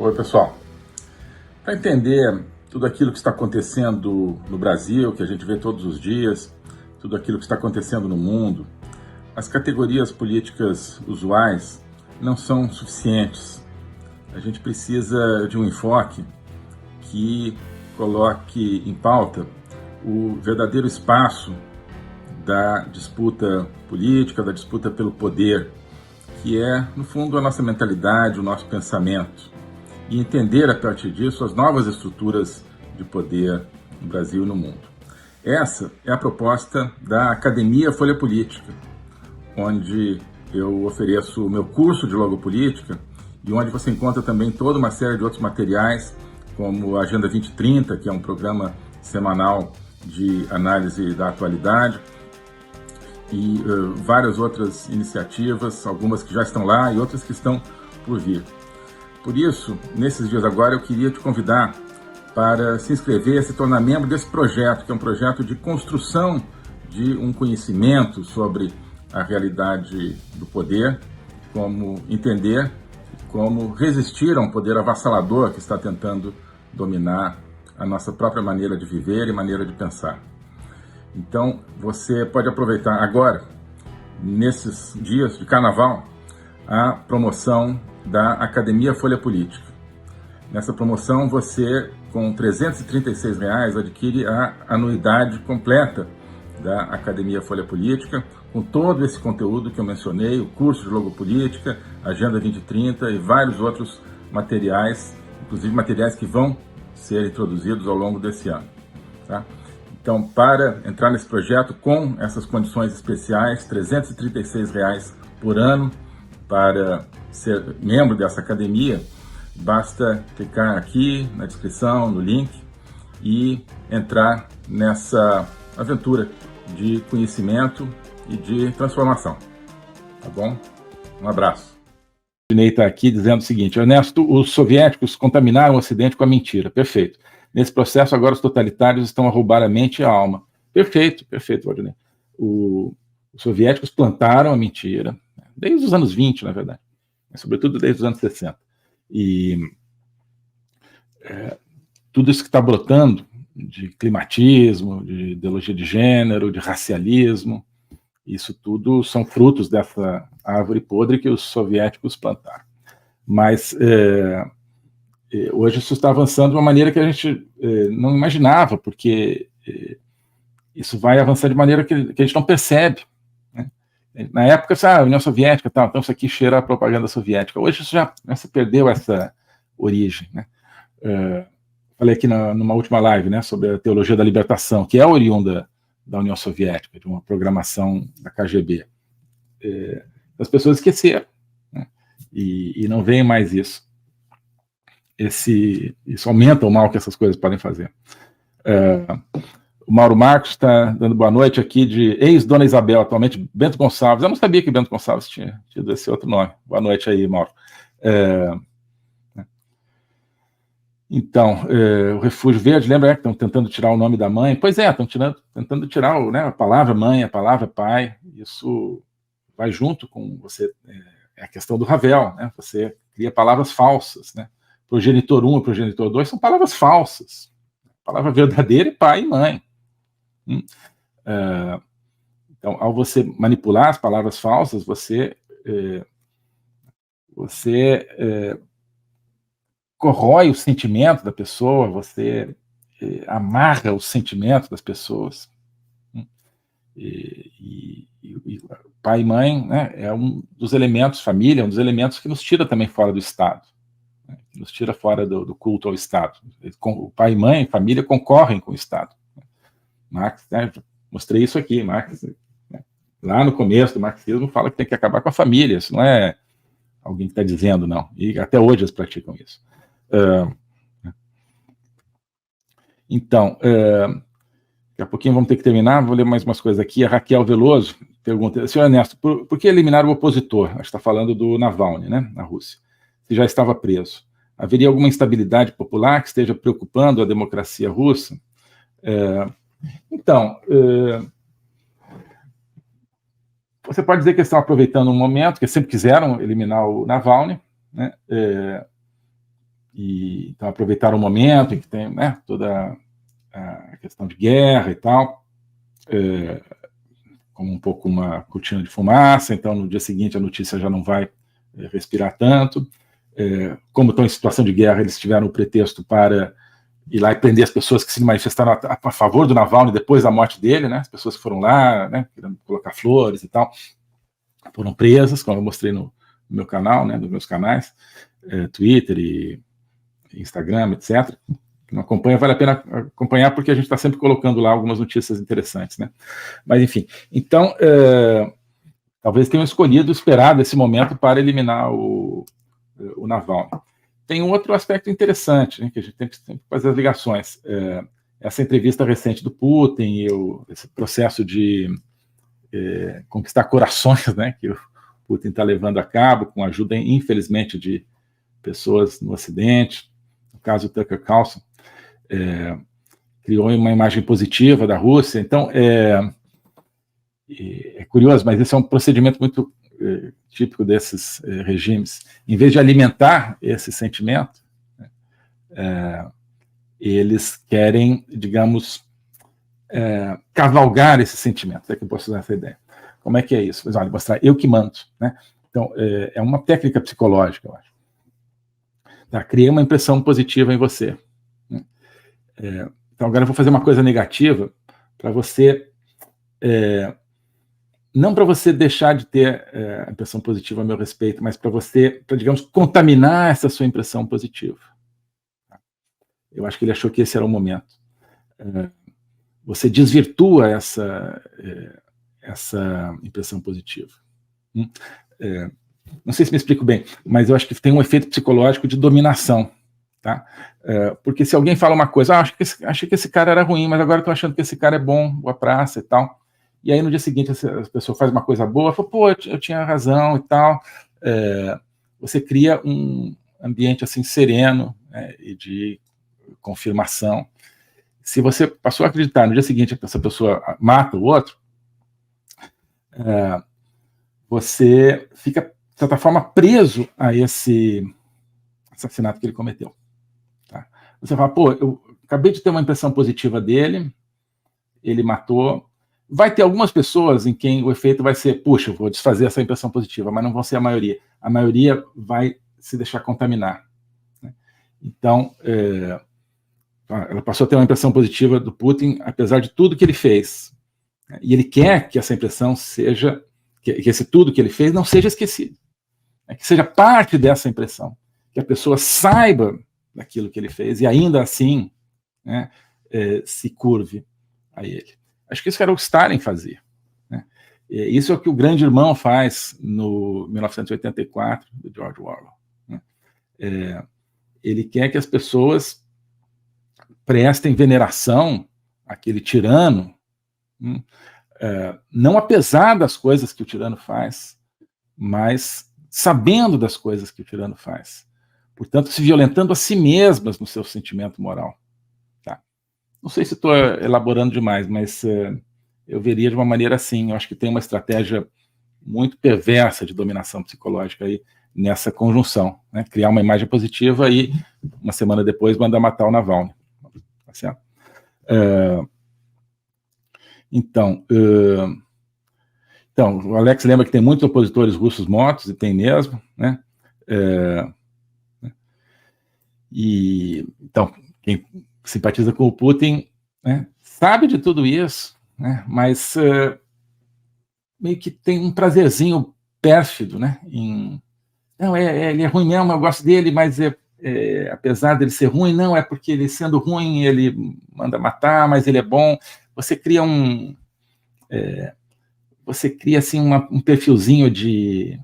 Oi, pessoal. Para entender tudo aquilo que está acontecendo no Brasil, que a gente vê todos os dias, tudo aquilo que está acontecendo no mundo, as categorias políticas usuais não são suficientes. A gente precisa de um enfoque que coloque em pauta o verdadeiro espaço da disputa política, da disputa pelo poder, que é, no fundo, a nossa mentalidade, o nosso pensamento, e entender a partir disso as novas estruturas de poder no Brasil e no mundo. Essa é a proposta da Academia Folha Política, onde eu ofereço o meu curso de Logopolítica e onde você encontra também toda uma série de outros materiais, como a Agenda 2030, que é um programa semanal de análise da atualidade, e várias outras iniciativas, algumas que já estão lá e outras que estão por vir. Por isso, nesses dias agora, eu queria te convidar para se inscrever, se tornar membro desse projeto, que é um projeto de construção de um conhecimento sobre a realidade do poder, como entender, como resistir a um poder avassalador que está tentando dominar a nossa própria maneira de viver e maneira de pensar. Então, você pode aproveitar agora, nesses dias de carnaval, a promoção da Academia Folha Política. Nessa promoção, você, com R$ 336, adquire a anuidade completa da Academia Folha Política, com todo esse conteúdo que eu mencionei, o curso de Logopolítica, Agenda 2030 e vários outros materiais, inclusive materiais que vão ser introduzidos ao longo desse ano. Tá? Então, para entrar nesse projeto com essas condições especiais, R$ 336 por ano, para ser membro dessa academia, basta clicar aqui na descrição, no link, e entrar nessa aventura de conhecimento e de transformação. Tá bom? Um abraço. O Ney está aqui dizendo o seguinte: Ernesto, os soviéticos contaminaram o Ocidente com a mentira. Perfeito. Nesse processo, agora os totalitários estão a roubar a mente e a alma. Perfeito, perfeito, Valdinei. Os soviéticos plantaram a mentira, desde os anos 20, na verdade, mas sobretudo desde os anos 60. E tudo isso que está brotando de climatismo, de ideologia de gênero, de racialismo, isso tudo são frutos dessa árvore podre que os soviéticos plantaram. Mas hoje isso está avançando de uma maneira que a gente não imaginava, porque isso vai avançar de maneira que a gente não percebe. Né? Na época, a União Soviética, tal, então isso aqui cheira a propaganda soviética. Hoje isso já se perdeu essa origem. Né? Falei aqui numa última live, né, sobre a teologia da libertação, que é oriunda da União Soviética, de uma programação da KGB. As pessoas esqueceram, né? E não veem mais isso. Isso aumenta o mal que essas coisas podem fazer. O Mauro Marcos está dando boa noite aqui de ex-Dona Isabel, atualmente Bento Gonçalves. Eu não sabia que Bento Gonçalves tinha tido esse outro nome. Boa noite aí, Mauro. Então, o Refúgio Verde, lembra que estão tentando tirar o nome da mãe? Pois é, estão tentando tirar a palavra mãe, a palavra pai. Isso vai junto com você. É a questão do Ravel, né? Você cria palavras falsas, né? Progenitor 1 e progenitor 2 são palavras falsas. A palavra verdadeira é pai e mãe. Então, ao você manipular as palavras falsas, você corrói o sentimento da pessoa, você amarra o sentimento das pessoas. E pai e mãe, né, é um dos elementos, família, é um dos elementos que nos tira também fora do Estado. Nos tira fora do culto ao Estado. O pai e mãe, família, concorrem com o Estado. Marx, né, mostrei isso aqui, Marx, né, lá no começo do marxismo, fala que tem que acabar com a família, isso não é alguém que está dizendo, não. E até hoje eles praticam isso. Então, daqui a pouquinho vamos ter que terminar, vou ler mais umas coisas aqui. A Raquel Veloso pergunta: senhor Ernesto, por que eliminar o opositor? A gente está falando do Navalny, né, na Rússia. Se já estava preso. Haveria alguma instabilidade popular que esteja preocupando a democracia russa? Então, você pode dizer que eles estão aproveitando um momento, que eles sempre quiseram eliminar o Navalny, né? e então aproveitaram o momento em que tem, né, toda a questão de guerra e tal, como um pouco uma cortina de fumaça, então no dia seguinte a notícia já não vai respirar tanto. Como estão em situação de guerra, eles tiveram o pretexto para ir lá e prender as pessoas que se manifestaram a favor do Navalny depois da morte dele, né? As pessoas que foram lá, né, querendo colocar flores e tal, foram presas, como eu mostrei no meu canal, né, nos meus canais, Twitter e Instagram, etc. Quem não acompanha, vale a pena acompanhar, porque a gente está sempre colocando lá algumas notícias interessantes, né? Mas, enfim, então, talvez tenham escolhido esperar esse momento para eliminar o Navalny. Tem um outro aspecto interessante, né, que a gente tem que fazer as ligações. Essa entrevista recente do Putin e esse processo de conquistar corações, né, que o Putin está levando a cabo, com a ajuda, infelizmente, de pessoas no Ocidente. No caso do Tucker Carlson, criou uma imagem positiva da Rússia. Então, é curioso, mas esse é um procedimento muito típico desses regimes. Em vez de alimentar esse sentimento, eles querem, digamos, cavalgar esse sentimento. É que eu posso usar essa ideia. Como é que é isso? Mas, olha, mostrar eu que mando, né? Então, é uma técnica psicológica, eu acho. Tá, criei uma impressão positiva em você. Né? Então, agora eu vou fazer uma coisa negativa para você... não para você deixar de ter a impressão positiva a meu respeito, mas para você, digamos, contaminar essa sua impressão positiva. Eu acho que ele achou que esse era o momento. Você desvirtua essa impressão positiva. Não sei se me explico bem, mas eu acho que tem um efeito psicológico de dominação. Tá? Porque se alguém fala uma coisa, achei que esse cara era ruim, mas agora estou achando que esse cara é bom, boa praça e tal. E aí no dia seguinte a pessoa faz uma coisa boa, fala, pô, eu tinha razão e tal. Você cria um ambiente assim sereno, né, e de confirmação. Se você passou a acreditar no dia seguinte que essa pessoa mata o outro, você fica, de certa forma, preso a esse assassinato que ele cometeu. Tá? Você fala, pô, eu acabei de ter uma impressão positiva dele, ele matou. Vai ter algumas pessoas em quem o efeito vai ser, puxa, eu vou desfazer essa impressão positiva, mas não vão ser a maioria. A maioria vai se deixar contaminar. Né? Então, ela passou a ter uma impressão positiva do Putin, apesar de tudo que ele fez. E ele quer que essa impressão seja, que esse tudo que ele fez não seja esquecido. Que seja parte dessa impressão. Que a pessoa saiba daquilo que ele fez e ainda assim, né, se curve a ele. Acho que isso era o Stalin fazer. Né? Isso é o que o Grande Irmão faz no 1984, do George Orwell. Né? Ele quer que as pessoas prestem veneração àquele tirano, não apesar das coisas que o tirano faz, mas sabendo das coisas que o tirano faz. Portanto, se violentando a si mesmas no seu sentimento moral. Tá? Não sei se estou elaborando demais, mas eu veria de uma maneira assim. Eu acho que tem uma estratégia muito perversa de dominação psicológica aí nessa conjunção. Né? Criar uma imagem positiva e, uma semana depois, mandar matar o Navalny. Tá certo? Então, o Alex lembra que tem muitos opositores russos mortos, e tem mesmo, né? Então, quem simpatiza com o Putin, né, sabe de tudo isso, né, mas meio que tem um prazerzinho pérfido, né? Não, ele é ruim mesmo, eu gosto dele, mas apesar dele ser ruim, não, é porque ele sendo ruim, ele manda matar, mas ele é bom. Você cria assim um perfilzinho de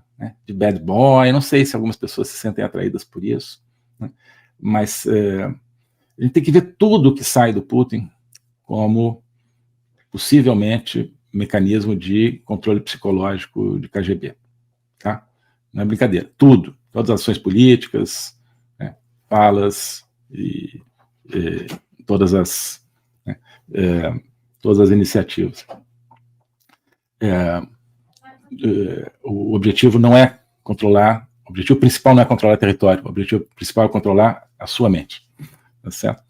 bad boy. Não sei se algumas pessoas se sentem atraídas por isso, né? Mas a gente tem que ver tudo que sai do Putin como possivelmente mecanismo de controle psicológico de KGB. Tá? Não é brincadeira. Tudo. Todas as ações políticas, né, falas e todas as iniciativas. O objetivo não é controlar O objetivo principal não é controlar território, o objetivo principal é controlar a sua mente. Tá certo?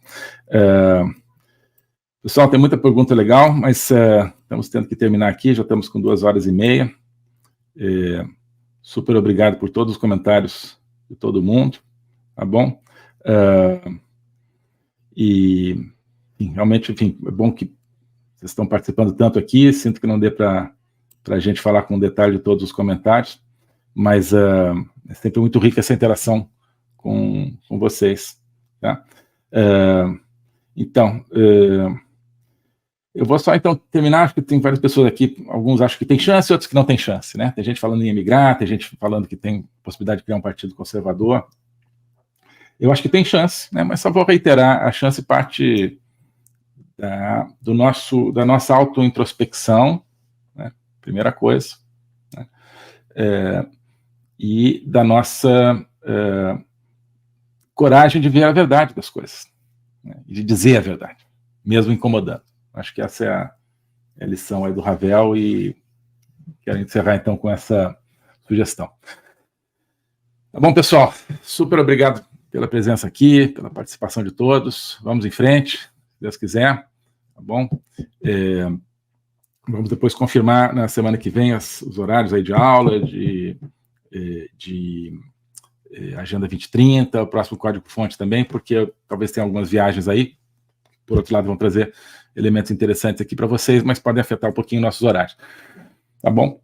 Pessoal, tem muita pergunta legal, mas estamos tendo que terminar aqui, já estamos com 2h30. Super obrigado por todos os comentários de todo mundo, tá bom? E realmente, enfim, é bom que vocês estão participando tanto aqui, sinto que não dê para a gente falar com detalhe de todos os comentários, mas é sempre muito rica essa interação com vocês, tá? Então, eu vou só então terminar, acho que tem várias pessoas aqui, alguns acham que tem chance, outros que não tem chance, né? Tem gente falando em emigrar, tem gente falando que tem possibilidade de criar um partido conservador. Eu acho que tem chance, né? Mas só vou reiterar, a chance parte da nossa autointrospecção, né? Primeira coisa, né? E da nossa coragem de ver a verdade das coisas, né? E de dizer a verdade, mesmo incomodando. Acho que essa é a lição aí do Ravel e quero encerrar então com essa sugestão. Tá bom, pessoal? Super obrigado pela presença aqui, pela participação de todos. Vamos em frente, se Deus quiser, tá bom? Vamos depois confirmar na semana que vem os horários aí de aula, de Agenda 2030, o próximo código-fonte também, porque talvez tenha algumas viagens aí. Por outro lado, vão trazer elementos interessantes aqui para vocês, mas podem afetar um pouquinho nossos horários. Tá bom?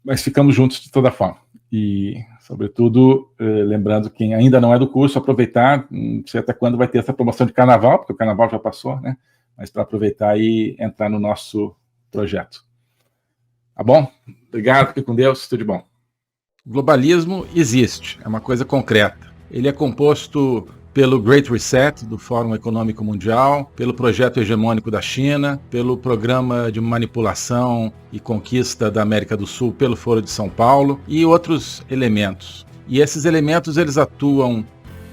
Mas ficamos juntos de toda forma. E, sobretudo, lembrando quem ainda não é do curso, aproveitar, não sei até quando vai ter essa promoção de carnaval, porque o carnaval já passou, né? Mas para aproveitar e entrar no nosso projeto. Tá bom? Obrigado, fique com Deus, tudo de bom. O globalismo existe, é uma coisa concreta. Ele é composto pelo Great Reset, do Fórum Econômico Mundial, pelo projeto hegemônico da China, pelo programa de manipulação e conquista da América do Sul pelo Foro de São Paulo e outros elementos. E esses elementos eles atuam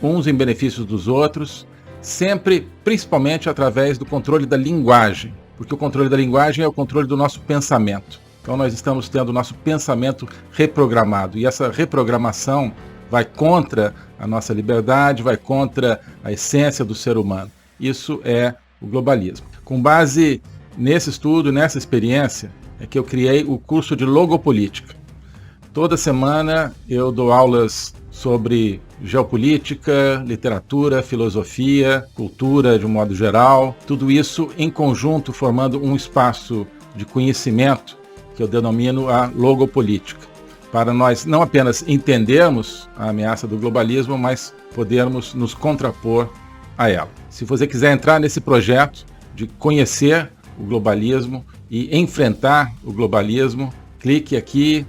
uns em benefício dos outros, sempre, principalmente através do controle da linguagem, porque o controle da linguagem é o controle do nosso pensamento. Então nós estamos tendo o nosso pensamento reprogramado e essa reprogramação vai contra a nossa liberdade, vai contra a essência do ser humano. Isso é o globalismo. Com base nesse estudo, nessa experiência, é que eu criei o curso de Logopolítica. Toda semana eu dou aulas sobre geopolítica, literatura, filosofia, cultura de um modo geral, tudo isso em conjunto formando um espaço de conhecimento que eu denomino a logopolítica, para nós não apenas entendermos a ameaça do globalismo, mas podermos nos contrapor a ela. Se você quiser entrar nesse projeto de conhecer o globalismo e enfrentar o globalismo, clique aqui.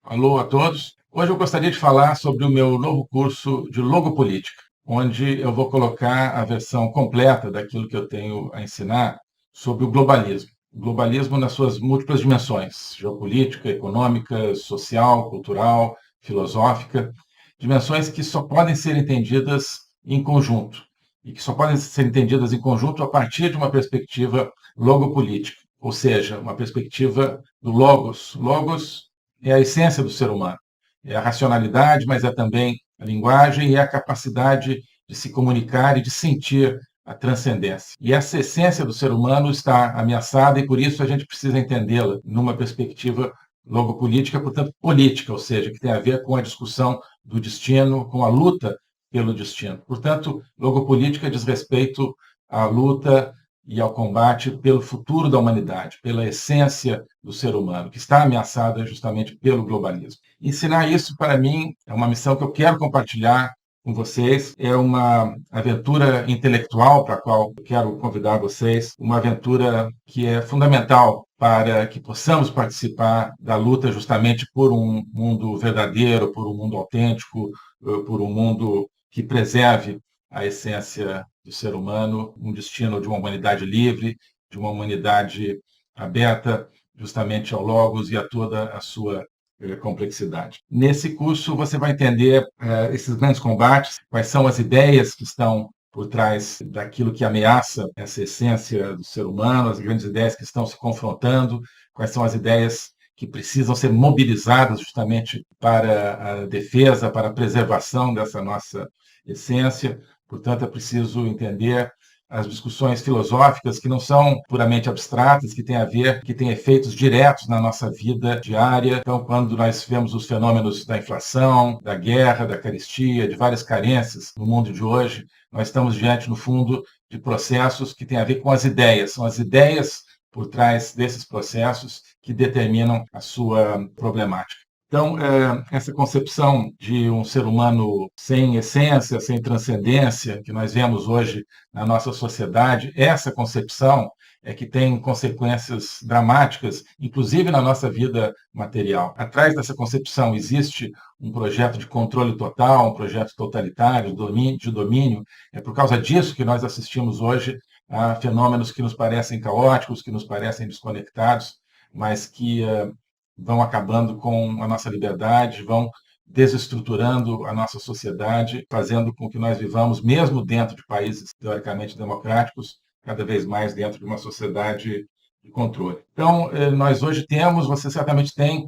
Alô a todos. Hoje eu gostaria de falar sobre o meu novo curso de Logopolítica, onde eu vou colocar a versão completa daquilo que eu tenho a ensinar sobre o globalismo. O globalismo nas suas múltiplas dimensões, geopolítica, econômica, social, cultural, filosófica, dimensões que só podem ser entendidas em conjunto, e que só podem ser entendidas em conjunto a partir de uma perspectiva logopolítica, ou seja, uma perspectiva do logos. Logos é a essência do ser humano. É a racionalidade, mas é também a linguagem e a capacidade de se comunicar e de sentir a transcendência. E essa essência do ser humano está ameaçada e por isso a gente precisa entendê-la numa perspectiva logopolítica, portanto política, ou seja, que tem a ver com a discussão do destino, com a luta pelo destino. Portanto, logopolítica diz respeito à luta e ao combate pelo futuro da humanidade, pela essência do ser humano, que está ameaçada justamente pelo globalismo. Ensinar isso, para mim, é uma missão que eu quero compartilhar com vocês, é uma aventura intelectual para a qual eu quero convidar vocês, uma aventura que é fundamental para que possamos participar da luta justamente por um mundo verdadeiro, por um mundo autêntico, por um mundo que preserve a essência do ser humano, um destino de uma humanidade livre, de uma humanidade aberta justamente ao Logos e a toda a sua complexidade. Nesse curso você vai entender esses grandes combates, quais são as ideias que estão por trás daquilo que ameaça essa essência do ser humano, as grandes ideias que estão se confrontando, quais são as ideias que precisam ser mobilizadas justamente para a defesa, para a preservação dessa nossa essência. Portanto, é preciso entender as discussões filosóficas que não são puramente abstratas, que têm a ver, que têm efeitos diretos na nossa vida diária. Então, quando nós vemos os fenômenos da inflação, da guerra, da carestia, de várias carências no mundo de hoje, nós estamos diante, no fundo, de processos que têm a ver com as ideias. São as ideias por trás desses processos que determinam a sua problemática. Então, essa concepção de um ser humano sem essência, sem transcendência, que nós vemos hoje na nossa sociedade, essa concepção é que tem consequências dramáticas, inclusive na nossa vida material. Atrás dessa concepção existe um projeto de controle total, um projeto totalitário, de domínio. É por causa disso que nós assistimos hoje a fenômenos que nos parecem caóticos, que nos parecem desconectados, mas que vão acabando com a nossa liberdade, vão desestruturando a nossa sociedade, fazendo com que nós vivamos, mesmo dentro de países teoricamente democráticos, cada vez mais dentro de uma sociedade de controle. Então, nós hoje temos, você certamente tem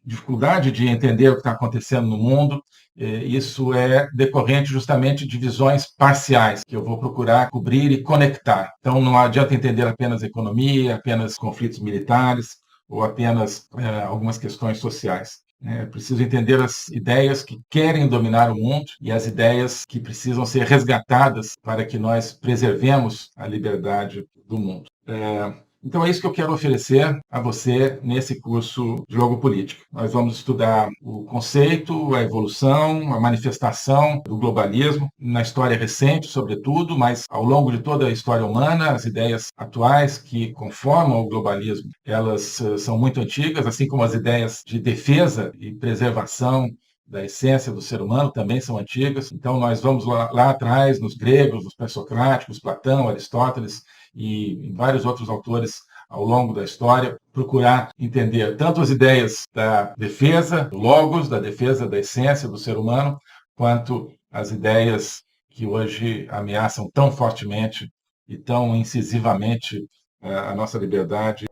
dificuldade de entender o que está acontecendo no mundo. Isso é decorrente justamente de visões parciais, que eu vou procurar cobrir e conectar. Então, não adianta entender apenas a economia, apenas conflitos militares, ou apenas algumas questões sociais. É preciso entender as ideias que querem dominar o mundo e as ideias que precisam ser resgatadas para que nós preservemos a liberdade do mundo. Então é isso que eu quero oferecer a você nesse curso de Jogo Política. Nós vamos estudar o conceito, a evolução, a manifestação do globalismo, na história recente, sobretudo, mas ao longo de toda a história humana, as ideias atuais que conformam o globalismo, elas são muito antigas, assim como as ideias de defesa e preservação da essência do ser humano também são antigas. Então nós vamos lá atrás, nos gregos, nos pré-socráticos, Platão, Aristóteles, e vários outros autores ao longo da história, procurar entender tanto as ideias da defesa do logos, da defesa da essência do ser humano, quanto as ideias que hoje ameaçam tão fortemente e tão incisivamente a nossa liberdade